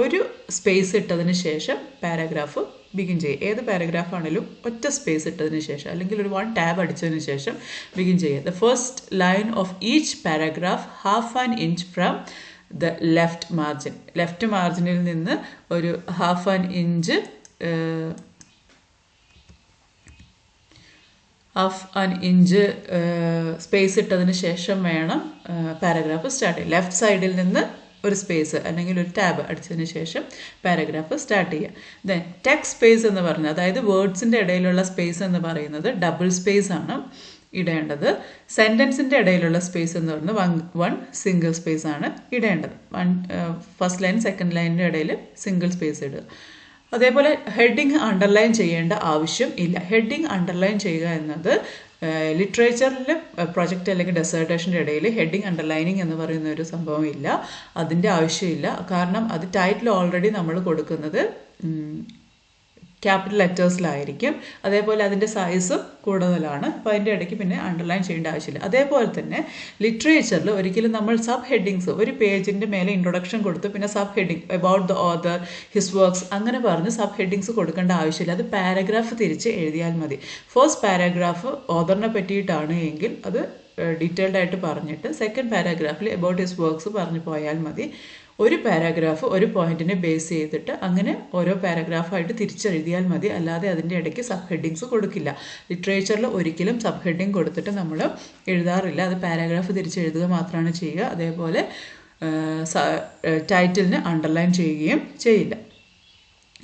ഒരു സ്പേസ് ഇട്ടതിന് ശേഷം പാരഗ്രാഫ് ബിഗിൻ ചെയ്യുക. ഏത് പാരഗ്രാഫാണെങ്കിലും ഒറ്റ സ്പേസ് ഇട്ടതിന് ശേഷം അല്ലെങ്കിൽ ഒരു 1 ടാബ് അടിച്ചതിന് ശേഷം ബിഗിൻ ചെയ്യുക. The first line of each paragraph 1/2 inch from the left margin. Left മാർജിനിൽ നിന്ന് ഒരു 1/2 ഇഞ്ച് സ്പേസ് ഇട്ടതിന് ശേഷം വേണം പാരഗ്രാഫ് സ്റ്റാർട്ട് ചെയ്യുക. ലെഫ്റ്റ് സൈഡിൽ നിന്ന് ഒരു സ്പേസ് അല്ലെങ്കിൽ ഒരു ടാബ് അടിച്ചതിന് ശേഷം പാരഗ്രാഫ് സ്റ്റാർട്ട് ചെയ്യുക. ദെൻ ടെക്സ്റ്റ് സ്പേസ് എന്ന് പറഞ്ഞാൽ, അതായത് വേർഡ്സിൻ്റെ ഇടയിലുള്ള സ്പേസ് എന്ന് പറയുന്നത് ഡബിൾ സ്പേസ് ആണ് ഇടേണ്ടത്. സെൻറ്റൻസിൻ്റെ ഇടയിലുള്ള സ്പേസ് എന്ന് പറയുന്നത് 1 സിംഗിൾ സ്പേസ് ആണ് ഇടേണ്ടത്. ഫസ്റ്റ് ലൈൻ സെക്കൻഡ് ലൈനിൻ്റെ ഇടയിൽ സിംഗിൾ സ്പേസ് ഇടുക. അതേപോലെ ഹെഡിങ് അണ്ടർലൈൻ ചെയ്യേണ്ട ആവശ്യം ഇല്ല. ഹെഡിങ് അണ്ടർലൈൻ ചെയ്യുക എന്നത് ലിറ്ററേച്ചറിൽ പ്രൊജക്റ്റ് അല്ലെങ്കിൽ ഡെസർട്ടേഷൻ്റെ ഇടയിൽ ഹെഡിങ് അണ്ടർലൈനിങ് എന്ന് പറയുന്ന ഒരു സംഭവം ഇല്ല. അതിൻ്റെ ആവശ്യമില്ല. കാരണം അത് ടൈറ്റിൽ ഓൾറെഡി നമ്മൾ കൊടുക്കുന്നത് ക്യാപിറ്റൽ ലെറ്റേഴ്സിലായിരിക്കും. അതേപോലെ അതിൻ്റെ സൈസും കൂടുതലാണ്. അപ്പോൾ അതിൻ്റെ ഇടയ്ക്ക് പിന്നെ അണ്ടർലൈൻ ചെയ്യേണ്ട ആവശ്യമില്ല. അതേപോലെ തന്നെ ലിറ്ററേച്ചറിൽ ഒരിക്കലും നമ്മൾ സബ് ഹെഡിങ്സ്, ഒരു പേജിൻ്റെ മേലെ ഇൻട്രൊഡക്ഷൻ കൊടുത്ത് പിന്നെ sub heading about the author, his works അങ്ങനെ പറഞ്ഞ് സബ് ഹെഡിങ്സ് കൊടുക്കേണ്ട ആവശ്യമില്ല. അത് പാരഗ്രാഫ് തിരിച്ച് എഴുതിയാൽ മതി. ഫസ്റ്റ് പാരഗ്രാഫ് ഓതറിനെ പറ്റിയിട്ടാണ് എങ്കിൽ അത് ഡീറ്റെയിൽഡ് ആയിട്ട് പറഞ്ഞിട്ട് സെക്കൻഡ് പാരഗ്രാഫിൽ അബൌട്ട് ഹിസ് വർക്ക്സ് പറഞ്ഞു പോയാൽ മതി. ഒരു പാരഗ്രാഫ് ഒരു പോയിന്റിനെ ബേസ് ചെയ്തിട്ട് അങ്ങനെ ഓരോ പാരഗ്രാഫായിട്ട് തിരിച്ചെഴുതിയാൽ മതി. അല്ലാതെ അതിൻ്റെ ഇടയ്ക്ക് സബ് ഹെഡിങ്സ് കൊടുക്കില്ല. ലിറ്ററേച്ചറിൽ ഒരിക്കലും സബ് ഹെഡിങ് കൊടുത്തിട്ട് നമ്മൾ എഴുതാറില്ല. അത് പാരഗ്രാഫ് തിരിച്ചെഴുതുക മാത്രമാണ് ചെയ്യുക. അതേപോലെ ടൈറ്റിലിന് അണ്ടർലൈൻ ചെയ്യുകയും ചെയ്യില്ല.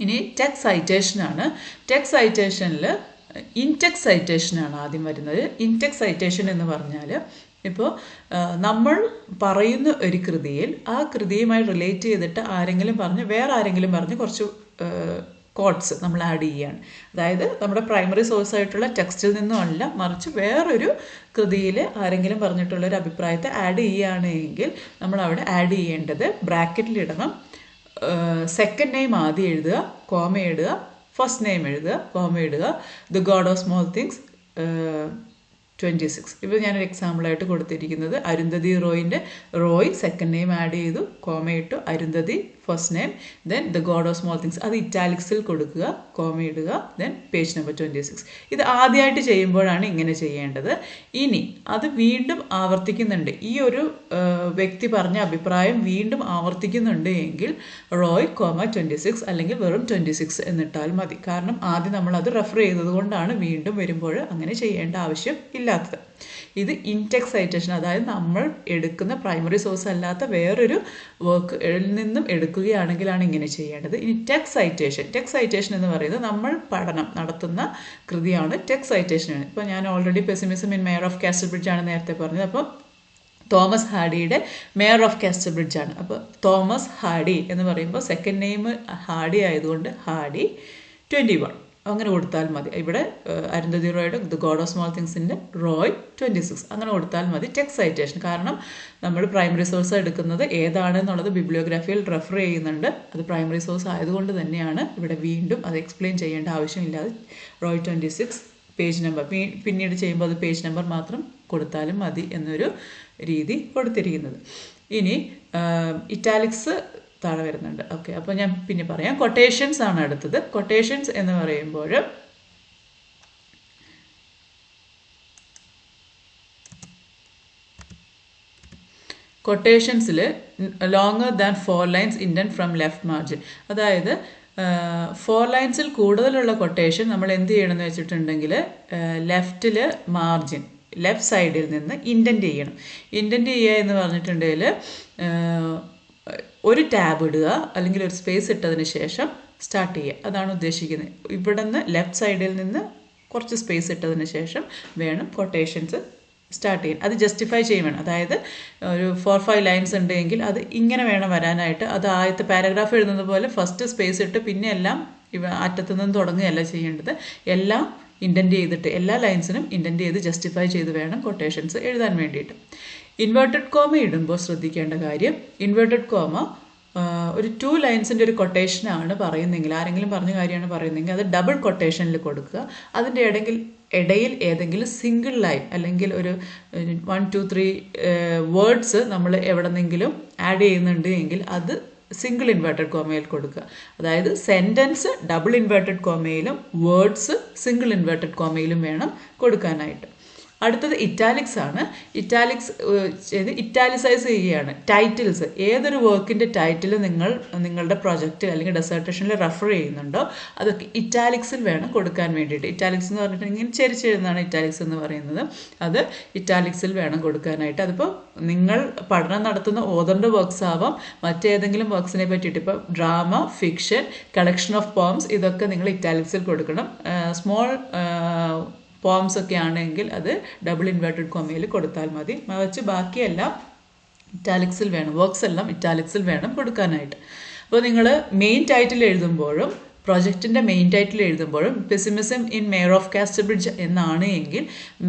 ഇനി ടെക്സ്റ്റ് സൈറ്റേഷനാണ്. ടെക്സ്റ്റ് സൈറ്റേഷനിൽ ഇൻടെക്സ്റ്റ് സൈറ്റേഷനാണ് ആദ്യം വരുന്നത്. ഇൻടെക്സ്റ്റ് സൈറ്റേഷൻ എന്ന് പറഞ്ഞാൽ ഇപ്പോൾ നമ്മൾ പറയുന്ന ഒരു കൃതിയിൽ ആ കൃതിയുമായി റിലേറ്റ് ചെയ്തിട്ട് വേറെ ആരെങ്കിലും പറഞ്ഞ് കുറച്ച് കോട്ട്സ് നമ്മൾ ആഡ് ചെയ്യുകയാണ്. അതായത് നമ്മുടെ പ്രൈമറി സോഴ്സ് ആയിട്ടുള്ള ടെക്സ്റ്റിൽ നിന്നുമല്ല, മറിച്ച് വേറൊരു കൃതിയിൽ ആരെങ്കിലും പറഞ്ഞിട്ടുള്ളൊരു അഭിപ്രായത്തെ ആഡ് ചെയ്യുകയാണെങ്കിൽ നമ്മൾ അവിടെ ആഡ് ചെയ്യേണ്ടത് ബ്രാക്കറ്റിലിടണം. സെക്കൻഡ് നെയിം ആദ്യം എഴുതുക, കോമ എഴുതുക, ഫസ്റ്റ് നെയിം എഴുതുക, കോമ ഇടുക. The God of small things 26. ഇപ്പോൾ ഞാനൊരു എക്സാമ്പിളായിട്ട് കൊടുത്തിരിക്കുന്നത് Arundhati Roy second name add ചെയ്തു, കോമ ഇട്ടു, Arundhati first name, then the God of small things അത് ഇറ്റാലിക്സിൽ കൊടുക്കുക, കോമ ഇടുക, ദെൻ പേജ് നമ്പർ 26. ഇത് ആദ്യമായിട്ട് ചെയ്യുമ്പോഴാണ് ഇങ്ങനെ ചെയ്യേണ്ടത്. ഇനി അത് വീണ്ടും ആവർത്തിക്കുന്നുണ്ട്, ഈ ഒരു വ്യക്തി പറഞ്ഞ അഭിപ്രായം വീണ്ടും ആവർത്തിക്കുന്നുണ്ട് എങ്കിൽ റോയ് കോമ 26 അല്ലെങ്കിൽ വെറും 26 എന്നിട്ടാൽ മതി. കാരണം ആദ്യം നമ്മളത് റെഫർ ചെയ്തത് കൊണ്ടാണ് വീണ്ടും വരുമ്പോൾ അങ്ങനെ ചെയ്യേണ്ട ആവശ്യം ഇല്ലാത്തത്. ഇത് ഇൻടെക്സ്റ്റ് സൈറ്റേഷൻ, അതായത് നമ്മൾ എടുക്കുന്ന പ്രൈമറി സോഴ്സ് അല്ലാത്ത വേറൊരു വർക്കിൽ നിന്നും എടുക്കുകയാണെങ്കിലാണ് ഇങ്ങനെ ചെയ്യേണ്ടത്. ഇനി ടെക്സ്റ്റ് സൈറ്റേഷൻ എന്ന് പറയുന്നത് നമ്മൾ പഠനം നടത്തുന്ന കൃതിയാണ് ടെക്സ്റ്റ് സൈറ്റേഷൻ. ഇപ്പോൾ ഞാൻ already pessimism in Mayor of Casterbridge ആണ് നേരത്തെ പറഞ്ഞത്. അപ്പോൾ തോമസ് ഹാഡിയുടെ മേയർ ഓഫ് കാസ്റ്റൽബ്രിഡ്ജ് ആണ്. അപ്പോൾ തോമസ് ഹാഡി എന്ന് പറയുമ്പോൾ സെക്കൻഡ് നെയിം ഹാഡി ആയതുകൊണ്ട് ഹാഡി 21 അങ്ങനെ കൊടുത്താൽ മതി. ഇവിടെ അരുന്ധതി റോയുടെ ദ ഗോഡ് ഓഫ് സ്മോൾ തിങ്സിൻ്റെ റോയ് 26 അങ്ങനെ കൊടുത്താൽ മതി ടെക്സ്റ്റ് സൈറ്റേഷൻ. കാരണം നമ്മൾ പ്രൈമറി സോഴ്സ് എടുക്കുന്നത് ഏതാണെന്നുള്ളത് ബിബ്ലിയോഗ്രാഫിയിൽ റെഫർ ചെയ്യുന്നുണ്ട്. അത് പ്രൈമറി സോഴ്സ് ആയതുകൊണ്ട് തന്നെയാണ് ഇവിടെ വീണ്ടും അത് എക്സ്പ്ലെയിൻ ചെയ്യേണ്ട ആവശ്യമില്ലാതെ റോയ് 26 പേജ് നമ്പർ പിന്നീട് ചെയ്യുമ്പോൾ അത് പേജ് നമ്പർ മാത്രം കൊടുത്താലും മതി എന്നൊരു രീതി കൊടുത്തിരിക്കുന്നത്. ഇനി ഇറ്റാലിക്സ് താഴെ വരുന്നുണ്ട്. ഓക്കെ, അപ്പോൾ ഞാൻ പിന്നെ പറയാം. കൊട്ടേഷൻസ് ആണ് അടുത്തത്. കൊട്ടേഷൻസ് എന്ന് പറയുമ്പോൾ കൊട്ടേഷൻസിൽ longer than 4 lines indent from left margin, അതായത് 4 lines കൂടുതലുള്ള കൊട്ടേഷൻ നമ്മൾ എന്ത് ചെയ്യണമെന്ന് വെച്ചിട്ടുണ്ടെങ്കിൽ ലെഫ്റ്റിൽ മാർജിൻ ലെഫ്റ്റ് സൈഡിൽ നിന്ന് ഇൻഡൻറ്റ് ചെയ്യണം. ഇൻഡൻറ്റ് ചെയ്യുക എന്ന് പറഞ്ഞിട്ടുണ്ടെങ്കിൽ ഒരു ടാബ് ഇടുക അല്ലെങ്കിൽ ഒരു സ്പേസ് ഇട്ടതിന് ശേഷം സ്റ്റാർട്ട് ചെയ്യുക, അതാണ് ഉദ്ദേശിക്കുന്നത്. ഇവിടെ നിന്ന് ലെഫ്റ്റ് സൈഡിൽ നിന്ന് കുറച്ച് സ്പേസ് ഇട്ടതിന് ശേഷം വേണം കൊട്ടേഷൻസ് സ്റ്റാർട്ട് ചെയ്യാൻ. അത് ജസ്റ്റിഫൈ ചെയ്യണം. അതായത് ഒരു 4-5 lines ഉണ്ടെങ്കിൽ അത് ഇങ്ങനെ വേണം വരാനായിട്ട്. അത് ആദ്യത്തെ പാരഗ്രാഫ് എഴുതുന്നത് പോലെ ഫസ്റ്റ് സ്പേസ് ഇട്ട് പിന്നെ എല്ലാം അറ്റത്തു നിന്ന് തുടങ്ങുകയല്ല ചെയ്യേണ്ടത്. എല്ലാം ഇൻഡൻറ്റ് ചെയ്തിട്ട് എല്ലാ ലൈൻസിനും ഇൻഡൻറ്റ് ചെയ്ത് ജസ്റ്റിഫൈ ചെയ്ത് വേണം കൊട്ടേഷൻസ് എഴുതാൻ വേണ്ടിയിട്ട്. ഇൻവേർട്ടഡ് കോമ ഇടുമ്പോൾ ശ്രദ്ധിക്കേണ്ട കാര്യം, ഇൻവേർട്ടഡ് കോമ ഒരു 2 linesൻ്റെ ഒരു കൊട്ടേഷനാണ് പറയുന്നെങ്കിൽ, ആരെങ്കിലും പറഞ്ഞ കാര്യമാണ് പറയുന്നതെങ്കിൽ അത് ഡബിൾ കൊട്ടേഷനിൽ കൊടുക്കുക. അതിൻ്റെ ഇടയിൽ ഏതെങ്കിലും സിംഗിൾ ലൈൻ അല്ലെങ്കിൽ ഒരു 1, 2, 3 വേർഡ്സ് നമ്മൾ എവിടെന്നെങ്കിലും ആഡ് ചെയ്യുന്നുണ്ട് എങ്കിൽ അത് സിംഗിൾ ഇൻവേർട്ടഡ് കോമയിൽ കൊടുക്കുക. അതായത് സെൻറ്റൻസ് ഡബിൾ ഇൻവേർട്ടഡ് കോമയിലും വേർഡ്സ് സിംഗിൾ ഇൻവേർട്ടഡ് കോമയിലും വേണം കൊടുക്കാനായിട്ട്. അടുത്തത് ഇറ്റാലിക്സ് ആണ്. ഇറ്റാലിസൈസ് ചെയ്യുകയാണ്. ടൈറ്റിൽസ്, ഏതൊരു വർക്കിൻ്റെ ടൈറ്റിൽ നിങ്ങളുടെ പ്രൊജക്റ്റ് അല്ലെങ്കിൽ ഡെസർട്ടേഷനിൽ റെഫർ ചെയ്യുന്നുണ്ടോ അതൊക്കെ ഇറ്റാലിക്സിൽ വേണം കൊടുക്കാൻ വേണ്ടിയിട്ട്. ഇറ്റാലിക്സ് എന്ന് പറഞ്ഞിട്ടുണ്ടെങ്കിൽ ചെരിച്ചെഴുതുന്നതാണ് ഇറ്റാലിക്സ് എന്ന് പറയുന്നത്. അത് ഇറ്റാലിക്സിൽ വേണം കൊടുക്കാനായിട്ട്. അതിപ്പോൾ നിങ്ങൾ പഠനം നടത്തുന്ന ഓതറിൻ്റെ വർക്ക്സ് ആവാം, മറ്റേതെങ്കിലും വർക്ക്സിനെ പറ്റിയിട്ട്. ഇപ്പോൾ drama, fiction, collection of poems, ഇതൊക്കെ നിങ്ങൾ ഇറ്റാലിക്സിൽ കൊടുക്കണം. സ്മോൾ പോംസ് ഒക്കെ ആണെങ്കിൽ അത് ഡബിൾ ഇൻവേർട്ടഡ് കോമയിൽ കൊടുത്താൽ മതി. മറിച്ച് ബാക്കിയെല്ലാം ഇറ്റാലിക്സിൽ വേണം, വർക്ക്സ് എല്ലാം ഇറ്റാലിക്സിൽ വേണം കൊടുക്കാനായിട്ട്. അപ്പോൾ നിങ്ങൾ മെയിൻ ടൈറ്റിൽ എഴുതുമ്പോഴും പ്രോജക്റ്റിൻ്റെ മെയിൻ ടൈറ്റിൽ എഴുതുമ്പോഴും പെസിമിസം ഇൻ മേയർ ഓഫ് കാസ്റ്റൽബ്രിഡ്ജ് എന്നാണ് എങ്കിൽ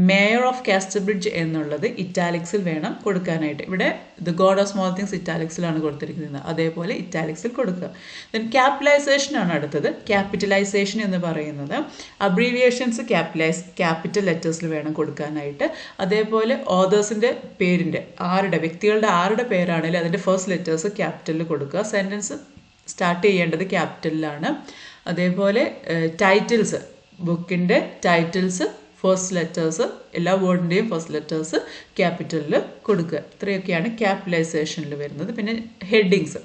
മേയർ ഓഫ് കാസ്റ്റൽബ്രിഡ്ജ് എന്നുള്ളത് ഇറ്റാലിക്സിൽ വേണം കൊടുക്കാനായിട്ട്. ഇവിടെ the God of small things ഇറ്റാലിക്സിലാണ് കൊടുത്തിരിക്കുന്നത്, അതേപോലെ ഇറ്റാലിക്സിൽ കൊടുക്കുക. ദെൻ ക്യാപിറ്റലൈസേഷൻ ആണ് അടുത്തത്. ക്യാപിറ്റലൈസേഷൻ എന്ന് പറയുന്നത് അബ്രീവിയേഷൻസ് ക്യാപിറ്റൽ ലെറ്റേഴ്സിൽ വേണം കൊടുക്കാനായിട്ട്. അതേപോലെ ഓതേഴ്സിൻ്റെ പേരിൻ്റെ വ്യക്തികളുടെ ആരുടെ പേരാണെങ്കിലും അതിൻ്റെ ഫസ്റ്റ് ലെറ്റേഴ്സ് ക്യാപിറ്റലിൽ കൊടുക്കുക. സെൻറ്റൻസ് സ്റ്റാർട്ട് ചെയ്യേണ്ടത് ക്യാപിറ്റലിലാണ്. അതേപോലെ ടൈറ്റിൽസ്, ബുക്കിൻ്റെ ടൈറ്റിൽസ് ഫസ്റ്റ് ലെറ്റേഴ്സ്, എല്ലാ വേർഡിൻ്റെയും ഫസ്റ്റ് ലെറ്റേഴ്സ് ക്യാപിറ്റലിൽ കൊടുക്കുക. ഇത്രയൊക്കെയാണ് ക്യാപിറ്റലൈസേഷനിൽ വരുന്നത്. പിന്നെ ഹെഡിങ്സ്,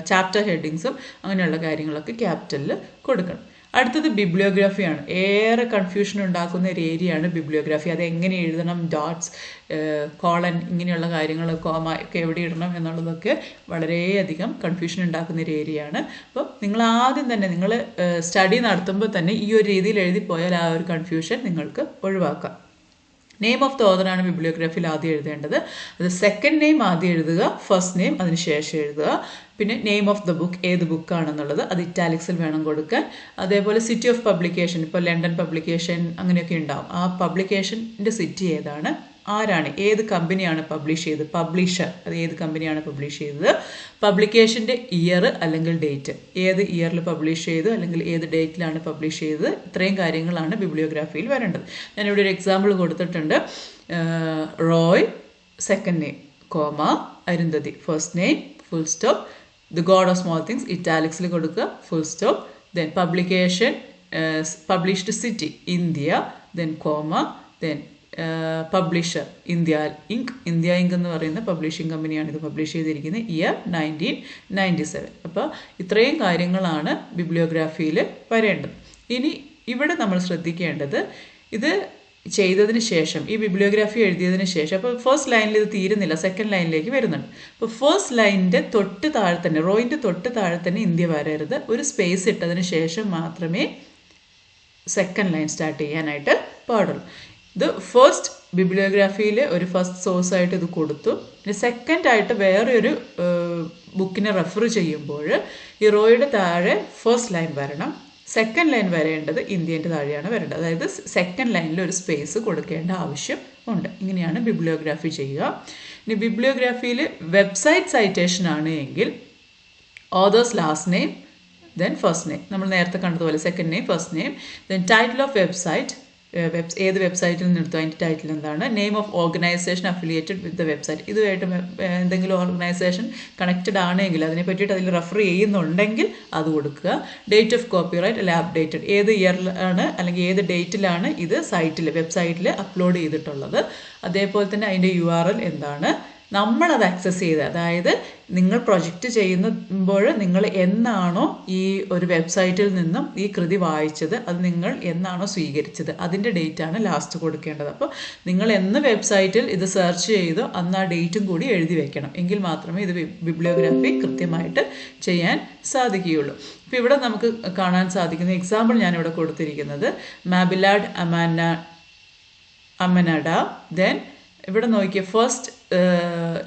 ചാപ്റ്റർ ഹെഡിങ്സും അങ്ങനെയുള്ള കാര്യങ്ങളൊക്കെ ക്യാപിറ്റലിൽ കൊടുക്കണം. അടുത്തത് ബിബ്ലിയോഗ്രാഫിയാണ്. ഏറെ കൺഫ്യൂഷൻ ഉണ്ടാക്കുന്ന ഒരു ഏരിയയാണ് ബിബ്ലിയോഗ്രാഫി. അത് എങ്ങനെ എഴുതണം, ഡോട്ട്സ്, കോളൻ, ഇങ്ങനെയുള്ള കാര്യങ്ങൾ, കോമ ഒക്കെ എവിടെ ഇടണം എന്നുള്ളതൊക്കെ വളരെയധികം കൺഫ്യൂഷൻ ഉണ്ടാക്കുന്ന ഒരു ഏരിയയാണ്. അപ്പോൾ നിങ്ങൾ ആദ്യം തന്നെ നിങ്ങൾ സ്റ്റഡി നടത്തുമ്പോൾ തന്നെ ഈ ഒരു രീതിയിൽ എഴുതി പോയാൽ ആ ഒരു കൺഫ്യൂഷൻ നിങ്ങൾക്ക് ഒഴിവാക്കാം. നെയിം ഓഫ് ദ ഓതറാണ് ബിബ്ലിയോഗ്രാഫിയിൽ ആദ്യം എഴുതേണ്ടത്. അത് സെക്കൻഡ് നെയിം ആദ്യം എഴുതുക, ഫസ്റ്റ് നെയിം അതിന് ശേഷം എഴുതുക. പിന്നെ നെയിം ഓഫ് ദ ബുക്ക്, ഏത് ബുക്കാണെന്നുള്ളത് അത് ഇറ്റാലിക്സിൽ വേണം കൊടുക്കാൻ. അതേപോലെ സിറ്റി ഓഫ് പബ്ലിക്കേഷൻ, ഇപ്പോൾ ലണ്ടൻ പബ്ലിക്കേഷൻ അങ്ങനെയൊക്കെ ഉണ്ടാവും. ആ പബ്ലിക്കേഷൻ്റെ സിറ്റി ഏതാണ്, ആരാണ്, ഏത് കമ്പനിയാണ് പബ്ലിഷ് ചെയ്തത്, പബ്ലിഷർ, അത് ഏത് കമ്പനിയാണ് പബ്ലിഷ് ചെയ്തത്, പബ്ലിക്കേഷൻ്റെ ഇയർ അല്ലെങ്കിൽ ഡേറ്റ്, ഏത് ഇയറിൽ പബ്ലിഷ് ചെയ്തു അല്ലെങ്കിൽ ഏത് ഡേറ്റിലാണ് പബ്ലിഷ് ചെയ്തത്. ഇത്രയും കാര്യങ്ങളാണ് ബിബ്ലിയോഗ്രാഫിയിൽ വരേണ്ടത്. ഞാനിവിടെ ഒരു എക്സാമ്പിൾ കൊടുത്തിട്ടുണ്ട്. Roy second name, comma, Arundhati first name, full stop, the God of small things ഇറ്റാലിക്സിൽ കൊടുക്കുക, full stop, then publication, published city India, then comma, then publisher India Inc എന്ന് പറയുന്ന പബ്ലിഷിംഗ് കമ്പനിയാണ് ഇത് പബ്ലിഷ് ചെയ്തിരിക്കുന്നത്, ഇയർ 1997. അപ്പോൾ ഇത്രയും കാര്യങ്ങളാണ് ബിബ്ലിയോഗ്രാഫിയിൽ വരേണ്ടത്. ഇനി ഇവിടെ നമ്മൾ ശ്രദ്ധിക്കേണ്ടത്, ഇത് ചെയ്തതിന് ശേഷം ഈ ബിബ്ലിയോഗ്രാഫി എഴുതിയതിന് ശേഷം അപ്പോൾ ഫസ്റ്റ് ലൈനിൽ ഇത് തീരുന്നില്ല, സെക്കൻഡ് ലൈനിലേക്ക് വരുന്നുണ്ട്. അപ്പോൾ ഫസ്റ്റ് ലൈനിൻ്റെ തൊട്ട് താഴെ തന്നെ, റോയിൻ്റെ തൊട്ട് താഴെ തന്നെ ഇന്ത്യ വരരുത്, ഒരു സ്പേസ് ഇട്ടതിന് ശേഷം മാത്രമേ സെക്കൻഡ് ലൈൻ സ്റ്റാർട്ട് ചെയ്യാനായിട്ട് പാടുള്ളൂ. ഇത് ഫസ്റ്റ് ബിബ്ലിയോഗ്രാഫിയിൽ ഒരു ഫസ്റ്റ് സോഴ്സായിട്ട് ഇത് കൊടുത്തു. ഇനി സെക്കൻഡായിട്ട് വേറെ ഒരു ബുക്കിനെ റെഫർ ചെയ്യുമ്പോൾ ഈ റോയുടെ താഴെ ഫസ്റ്റ് ലൈൻ വരണം, സെക്കൻഡ് ലൈൻ വരേണ്ടത് ഇന്ത്യൻ്റെ താഴെയാണ് വരേണ്ടത്. അതായത് സെക്കൻഡ് ലൈനിൽ ഒരു സ്പേസ് കൊടുക്കേണ്ട ആവശ്യം ഉണ്ട്. ഇങ്ങനെയാണ് ബിബ്ലിയോഗ്രാഫി ചെയ്യുക. ഇനി ബിബ്ലിയോഗ്രാഫിയിൽ വെബ്സൈറ്റ് സൈറ്റേഷൻ ആണ് എങ്കിൽ author's last name then first name, നമ്മൾ നേരത്തെ കണ്ടതുപോലെ second name first name, then title of website, ഏത് വെബ്സൈറ്റിൽ നിന്ന് എടുത്തു അതിൻ്റെ ടൈറ്റിൽ എന്താണ്, name of organisation affiliated with the website, ഇതുമായിട്ട് എന്തെങ്കിലും ഓർഗനൈസേഷൻ കണക്റ്റഡ് ആണെങ്കിൽ അതിനെ പറ്റിയിട്ട് അതിൽ റെഫർ ചെയ്യുന്നുണ്ടെങ്കിൽ അത് കൊടുക്കുക. ഡേറ്റ് ഓഫ് കോപ്പിറൈറ്റ് അല്ലെ അപ്ഡേറ്റഡ്, ഏത് ഇയറിലാണ് അല്ലെങ്കിൽ ഏത് ഡേറ്റിലാണ് ഇത് സൈറ്റിൽ വെബ്സൈറ്റിൽ അപ്ലോഡ് ചെയ്തിട്ടുള്ളത്, അതേപോലെ തന്നെ അതിൻ്റെ URL എന്താണ്, നമ്മളത് ആക്സസ് ചെയ്ത്, അതായത് നിങ്ങൾ പ്രൊജക്റ്റ് ചെയ്യുമ്പോൾ നിങ്ങൾ എന്നാണോ ഈ ഒരു വെബ്സൈറ്റിൽ നിന്നും ഈ കൃതി വായിച്ചത്, അത് നിങ്ങൾ എന്നാണോ സ്വീകരിച്ചത്, അതിൻ്റെ ഡേറ്റാണ് ലാസ്റ്റ് കൊടുക്കേണ്ടത്. അപ്പോൾ നിങ്ങൾ എന്ന് വെബ്സൈറ്റിൽ ഇത് സെർച്ച് ചെയ്തോ അന്ന് ആ ഡേറ്റും കൂടി എഴുതി വെക്കണം, എങ്കിൽ മാത്രമേ ഇത് ബിബ്ലിയോഗ്രാഫി കൃത്യമായിട്ട് ചെയ്യാൻ സാധിക്കുകയുള്ളൂ. ഇപ്പോൾ ഇവിടെ നമുക്ക് കാണാൻ സാധിക്കുന്ന എക്സാമ്പിൾ ഞാനിവിടെ കൊടുത്തിരിക്കുന്നത് മാബിലാഡ് അമനഡ, ദെൻ ഇവിടെ നോക്കിയ ഫസ്റ്റ്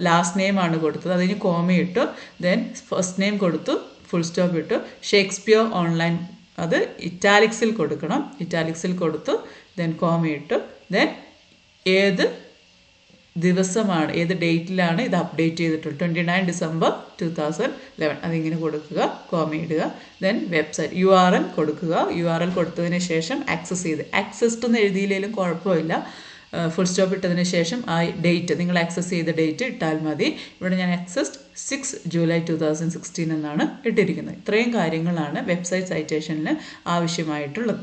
ലാസ്റ്റ് നെയിം ആണ് കൊടുത്തത്, അതിന് കോമ ഇട്ടു, ദെൻ ഫസ്റ്റ് നെയിം കൊടുത്തു, ഫുൾ സ്റ്റോപ്പ് ഇട്ടു. ഷേക്സ്പിയർ ഓൺലൈൻ, അത് ഇറ്റാലിക്സിൽ കൊടുക്കണം, ഇറ്റാലിക്സിൽ കൊടുത്തു, ദെൻ കോമ ഇട്ടു, ദെൻ ഏത് ദിവസമാണ് ഏത് ഡേറ്റിലാണ് ഇത് അപ്ഡേറ്റ് ചെയ്തിട്ടുള്ളത്, 29 ഡിസംബർ 2011, അതിങ്ങനെ കൊടുക്കുക, കോമ ഇടുക, ദെൻ വെബ്സൈറ്റ് URL കൊടുക്കുക. URL കൊടുത്തതിന് ശേഷം ആക്സസ് ചെയ്ത്, ആക്സസ്ഡ് എന്ന് എഴുതിയില്ലെങ്കിലും കുഴപ്പമില്ല, ഫുൾ സ്റ്റോപ്പ് ഇട്ടതിന് ശേഷം ആ ഡേറ്റ്, നിങ്ങൾ ആക്സസ് ചെയ്ത ഡേറ്റ് ഇട്ടാൽ മതി. ഇവിടെ ഞാൻ ആക്സസ്ഡ് 6 ജൂലൈ 2016 എന്നാണ് ഇട്ടിരിക്കുന്നത്. ഇത്രയും കാര്യങ്ങളാണ് വെബ്സൈറ്റ് സൈറ്റേഷനിൽ ആവശ്യമായിട്ടുള്ളത്.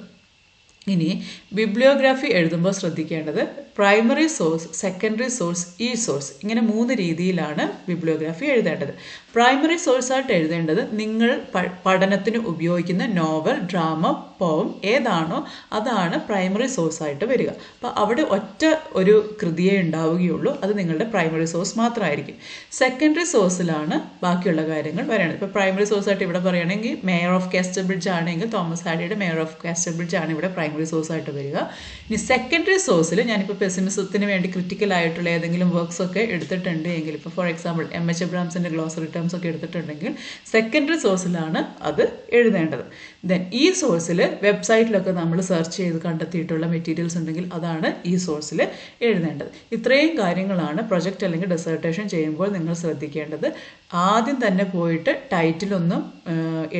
ഇനി ബിബ്ലിയോഗ്രാഫി എഴുതുമ്പോൾ ശ്രദ്ധിക്കേണ്ടത് primary source, secondary source, source, ഇങ്ങനെ 3 രീതിയിലാണ് ബിബ്ലിയോഗ്രാഫി എഴുതേണ്ടത്. പ്രൈമറി സോഴ്സായിട്ട് എഴുതേണ്ടത് നിങ്ങൾ പഠനത്തിന് ഉപയോഗിക്കുന്ന നോവൽ, ഡ്രാമ, പോം ഏതാണോ അതാണ് പ്രൈമറി സോഴ്സായിട്ട് വരിക. അപ്പോൾ അവിടെ ഒറ്റ ഒരു കൃതിയേ ഉണ്ടാവുകയുള്ളൂ, അത് നിങ്ങളുടെ പ്രൈമറി സോഴ്സ് മാത്രമായിരിക്കും. സെക്കൻഡറി സോഴ്സിലാണ് ബാക്കിയുള്ള കാര്യങ്ങൾ വരേണ്ടത്. ഇപ്പോൾ പ്രൈമറി സോഴ്സായിട്ട് ഇവിടെ പറയുകയാണെങ്കിൽ മേയർ ഓഫ് കാസ്റ്റൽബ്രിഡ്ജ് ആണെങ്കിൽ തോമസ് ഹാഡിയുടെ മേയർ ഓഫ് കാസ്റ്റൽബ്രിഡ്ജ് ആണ് ഇവിടെ പ്രൈമറി സോഴ്സായിട്ട് വരിക. ഇനി സെക്കൻഡറി സോഴ്സിൽ ഞാനിപ്പോൾ പെസിമിസത്തിന് വേണ്ടി ക്രിറ്റിക്കൽ ആയിട്ടുള്ള ഏതെങ്കിലും വർക്ക്സ് ഒക്കെ എടുത്തിട്ടുണ്ട് എങ്കിൽ, ഇപ്പോൾ ഫോർ എക്സാമ്പിൾ MH എബ്രാംസിൻ്റെ ഗ്ലോസറി ടേംസ് ഒക്കെ എടുത്തിട്ടുണ്ടെങ്കിൽ സെക്കൻഡറി സോഴ്സിലാണ് അത് എഴുതേണ്ടത്. ദെൻ ഈ സോഴ്സിൽ വെബ്സൈറ്റിലൊക്കെ നമ്മൾ സെർച്ച് ചെയ്ത് കണ്ടെത്തിയിട്ടുള്ള മെറ്റീരിയൽസ് ഉണ്ടെങ്കിൽ അതാണ് ഈ സോഴ്സിൽ എഴുതേണ്ടത്. ഇത്രയും കാര്യങ്ങളാണ് പ്രൊജക്റ്റ് അല്ലെങ്കിൽ ഡിസർട്ടേഷൻ ചെയ്യുമ്പോൾ നിങ്ങൾ ശ്രദ്ധിക്കേണ്ടത്. ആദ്യം തന്നെ പോയിട്ട് ടൈറ്റിലൊന്നും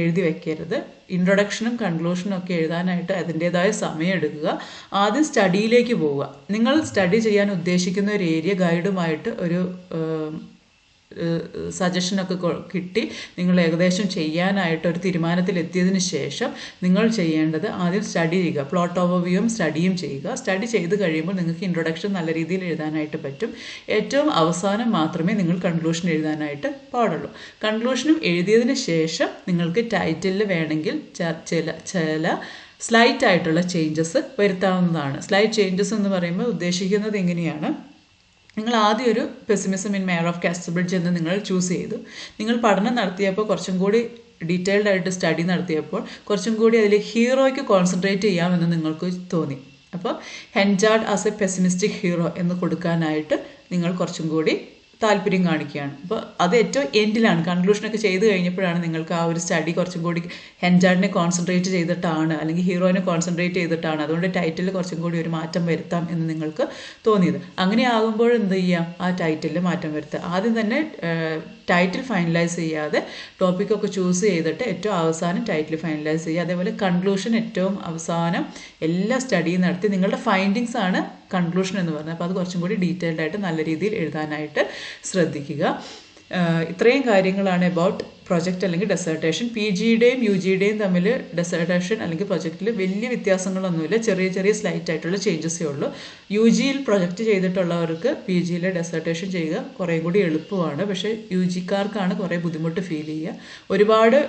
എഴുതി വെക്കരുത്. ഇൻട്രൊഡക്ഷനും കൺക്ലൂഷനും ഒക്കെ എഴുതാനായിട്ട് അതിൻ്റേതായ സമയം എടുക്കുക. ആദ്യം സ്റ്റഡിയിലേക്ക് പോവുക. നിങ്ങൾ സ്റ്റഡി ചെയ്യാൻ ഉദ്ദേശിക്കുന്ന ഒരു ഏരിയ ഗൈഡുമായിട്ട് ഒരു സജഷനൊക്കെ കിട്ടി നിങ്ങൾ ഏകദേശം ചെയ്യാനായിട്ട് ഒരു തീരുമാനത്തിലെത്തിയതിന് ശേഷം നിങ്ങൾ ചെയ്യേണ്ടത് ആദ്യം സ്റ്റഡി ചെയ്യുക. പ്ലോട്ട് ഓവർവ്യൂവും സ്റ്റഡിയും ചെയ്യുക. സ്റ്റഡി ചെയ്ത് കഴിയുമ്പോൾ നിങ്ങൾക്ക് ഇൻട്രൊഡക്ഷൻ നല്ല രീതിയിൽ എഴുതാനായിട്ട് പറ്റും. ഏറ്റവും അവസാനം മാത്രമേ നിങ്ങൾ കൺക്ലൂഷൻ എഴുതാനായിട്ട് പാടുള്ളൂ. കൺക്ലൂഷനും എഴുതിയതിന് ശേഷം നിങ്ങൾക്ക് ടൈറ്റിലിൽ വേണമെങ്കിൽ ചില സ്ലൈറ്റ് ആയിട്ടുള്ള ചേഞ്ചസ് വരുത്താവുന്നതാണ്. സ്ലൈറ്റ് ചേഞ്ചസ് എന്ന് പറയുമ്പോൾ ഉദ്ദേശിക്കുന്നത് എങ്ങനെയാണ്, നിങ്ങൾ ആദ്യം ഒരു പെസിമിസം ഇൻ മേയർ ഓഫ് കാസ്റ്റൽബ്രിഡ്ജ് എന്ന് നിങ്ങൾ ചൂസ് ചെയ്തു. നിങ്ങൾ പഠനം നടത്തിയപ്പോൾ കുറച്ചും കൂടി ഡീറ്റെയിൽഡ് ആയിട്ട് സ്റ്റഡി നടത്തിയപ്പോൾ കുറച്ചും കൂടി അതിൽ ഹീറോയ്ക്ക് കോൺസെൻട്രേറ്റ് ചെയ്യാമെന്ന് നിങ്ങൾക്ക് തോന്നി. അപ്പോൾ ഹെൻജാർഡ് ആസ് എ പെസിമിസ്റ്റിക് ഹീറോ എന്ന് കൊടുക്കാനായിട്ട് നിങ്ങൾ കുറച്ചും കൂടി താല്പര്യം കാണിക്കുകയാണ്. അപ്പോൾ അത് ഏറ്റവും എൻഡിലാണ്, കൺക്ലൂഷനൊക്കെ ചെയ്ത് കഴിഞ്ഞപ്പോഴാണ് നിങ്ങൾക്ക് ആ ഒരു സ്റ്റഡി കുറച്ചും കൂടി ഹെൻജാർഡിനെ കോൺസെൻട്രേറ്റ് ചെയ്തിട്ടാണ് അല്ലെങ്കിൽ ഹീറോയിനെ കോൺസെൻട്രേറ്റ് ചെയ്തിട്ടാണ്, അതുകൊണ്ട് ടൈറ്റിൽ കുറച്ചും കൂടി ഒരു മാറ്റം വരുത്താം എന്ന് നിങ്ങൾക്ക് തോന്നിയത്. അങ്ങനെ ആകുമ്പോൾ എന്ത് ചെയ്യാം, ആ ടൈറ്റിലിൽ മാറ്റം വരുത്തുക. ആദ്യം തന്നെ ടൈറ്റിൽ ഫൈനലൈസ് ചെയ്യാതെ ടോപ്പിക്കൊക്കെ ചൂസ് ചെയ്തിട്ട് ഏറ്റവും അവസാനം ടൈറ്റിൽ ഫൈനലൈസ് ചെയ്യുക. അതേപോലെ കൺക്ലൂഷൻ ഏറ്റവും അവസാനം എല്ലാ സ്റ്റഡിയും നടത്തി നിങ്ങളുടെ ഫൈൻഡിങ്സ് ആണ് കൺക്ലൂഷൻ എന്ന് പറഞ്ഞത്. അപ്പോൾ അത് കുറച്ചും കൂടി ഡീറ്റെയിൽഡ് ആയിട്ട് നല്ല രീതിയിൽ എഴുതാനായിട്ട് ശ്രദ്ധിക്കുക. ഇത്രയും കാര്യങ്ങളാണ് അബൌട്ട് പ്രൊജക്റ്റ് അല്ലെങ്കിൽ ഡെസേർട്ടേഷൻ. പി ജിയുടെയും യു ജിയുടെയും തമ്മിൽ ഡെസേർട്ടേഷൻ അല്ലെങ്കിൽ പ്രൊജക്റ്റിൽ വലിയ വ്യത്യാസങ്ങളൊന്നുമില്ല, ചെറിയ ചെറിയ സ്ലൈറ്റ് ആയിട്ടുള്ള ചേഞ്ചസേ ഉള്ളൂ. യു ജിയിൽ പ്രൊജക്റ്റ് ചെയ്തിട്ടുള്ളവർക്ക് പി ജിയിലെ ഡെസേർട്ടേഷൻ ചെയ്യുക കുറേ കൂടി എളുപ്പമാണ്. പക്ഷേ യു ജിക്കാർക്കാണ് കുറേ ബുദ്ധിമുട്ട് ഫീൽ ചെയ്യുക. ഒരുപാട്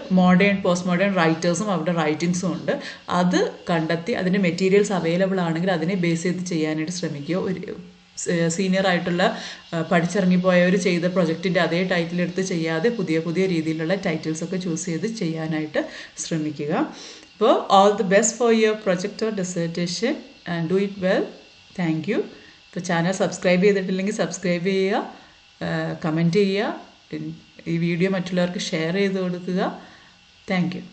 പോസ്റ്റ് മോഡേൺ റൈറ്റേഴ്സും അവരുടെ റൈറ്റിങ്സും ഉണ്ട്. അത് കണ്ടെത്തി അതിൻ്റെ മെറ്റീരിയൽസ് അവൈലബിൾ ആണെങ്കിൽ അതിനെ ബേസ് ചെയ്ത് ചെയ്യാനായിട്ട് ശ്രമിക്കുക. ഒരു സീനിയർ ആയിട്ടുള്ള പഠിച്ചിറങ്ങിപ്പോയവർ ചെയ്ത പ്രൊജക്റ്റിൻ്റെ അതേ ടൈറ്റിൽ എടുത്ത് ചെയ്യാതെ പുതിയ പുതിയ രീതിയിലുള്ള ടൈറ്റിൽസൊക്കെ ചൂസ് ചെയ്ത് ചെയ്യാനായിട്ട് ശ്രമിക്കുക. അപ്പോൾ all the best for your project or dissertation and do it well. Thank you. ഇപ്പോൾ ചാനൽ സബ്സ്ക്രൈബ് ചെയ്തിട്ടില്ലെങ്കിൽ സബ്സ്ക്രൈബ് ചെയ്യുക, കമൻറ്റ് ചെയ്യുക, ഈ വീഡിയോ മറ്റുള്ളവർക്ക് ഷെയർ ചെയ്ത് കൊടുക്കുക. Thank you.